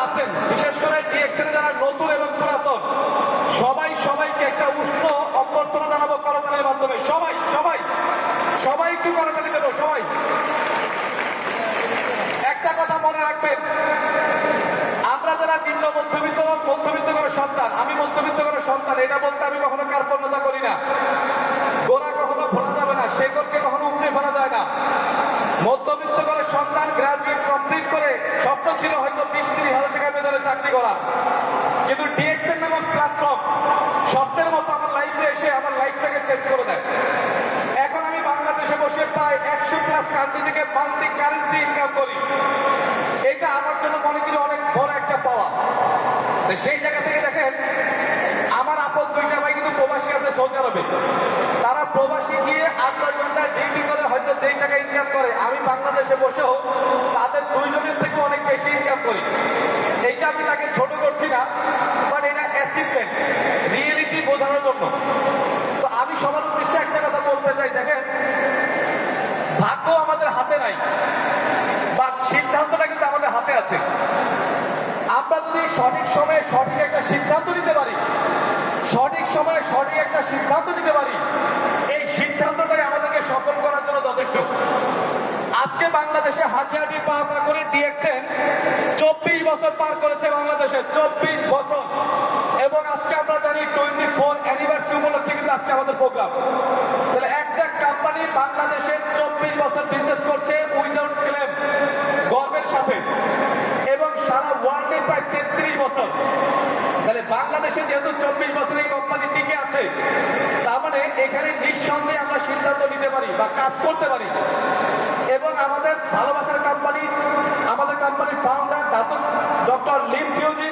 আছেন, বিশেষ করে ডিএক্সএন যারা নতুন এবং পুরাতন সবাইকে একটা উষ্ণ অভ্যর্থনা জানাবো করতালির মাধ্যমে। সবাই একটু করতালি দেবো। সবাই একটা কথা মনে রাখবেন, আমরা যারা নিম্ন মধ্যবিত্ত ঘরের সন্তান, আমি মধ্যবিত্ত ঘরের সন্তান, এটা বলতে আমি কখনো কার্পণ্যতা করি না। গোড়া কখনো ভোলা যাবে না, শেকড়কে কখনো উপড়ে ফেলা যায় না। মধ্যবিত্ত ঘরের সন্তান গ্রাজুয়েট কমপ্লিট করে স্বপ্ন ছিল হয়তো 20-30 হাজার টাকা বেতনে চাকরি করা, কিন্তু ডিএক্সএন নামক প্ল্যাটফর্ম স্বপ্নের মতো আমার লাইফে এসে আমার লাইফটাকে চেঞ্জ করে দেয়। এখন আমি বাংলাদেশে বসে প্রায় 100+ কান্ট্রি থেকে মাল্টি কারেন্সি ইনকাম করি। এটা আমার জন্য মনে করি অনেক বড় একটা পাওয়া। সেই জায়গা থেকে দেখেন, আমার আপন 2টা ভাই কিন্তু প্রবাসী আছে সৌদি আরবে। তারা প্রবাসী গিয়ে 8-10 ঘন্টা ডিউটি করে হয়তো যেই টাকা ইনকাম করে, আমি বাংলাদেশে বসেও তাদের 2 জনের থেকে অনেক বেশি ইনকাম করি। এইটা আমি তাকে ছোট করছি না, বাট এটা অ্যাচিভমেন্ট, রিয়েলিটি বোঝানোর জন্য। তো আমি সবার উদ্দেশ্যে একটা কথা বলতে চাই, দেখেন ভাগ্য আমাদের হাতে নাই, বাট সিদ্ধান্তটা কিন্তু আমাদের হাতে আছে। আমরা যদি সঠিক সময়ে সঠিক একটা সিদ্ধান্ত নিতে পারি, এই সিদ্ধান্তটাই আমাদেরকে সফল করার জন্য যথেষ্ট। আজকে বাংলাদেশে হাঁটি পা করে ডিএক্সএন 24 বছর পার করেছে বাংলাদেশে, 24 বছর। এবং আজকে আমরা জানি 24 অ্যানিভার্সারি উপলক্ষে কিন্তু আজকে আমাদের প্রোগ্রাম। তাহলে একটা কোম্পানি বাংলাদেশে 24 বছর বিজনেস করছে উইদাউট ক্লেম, গর্বের সাথে, এবং সারা ওয়ার্ল্ডে প্রায় 33 বছর। তাহলে বাংলাদেশে যেহেতু 24 বছর এই কোম্পানি টিকে আছে, তার মানে এখানে নিঃসন্দেহে আমরা সিদ্ধান্ত নিতে পারি বা কাজ করতে পারি। এবং আমাদের ভালোবাসার কোম্পানি, আমাদের কোম্পানির ফাউন্ডার ডক্টর লিন ফিউজি,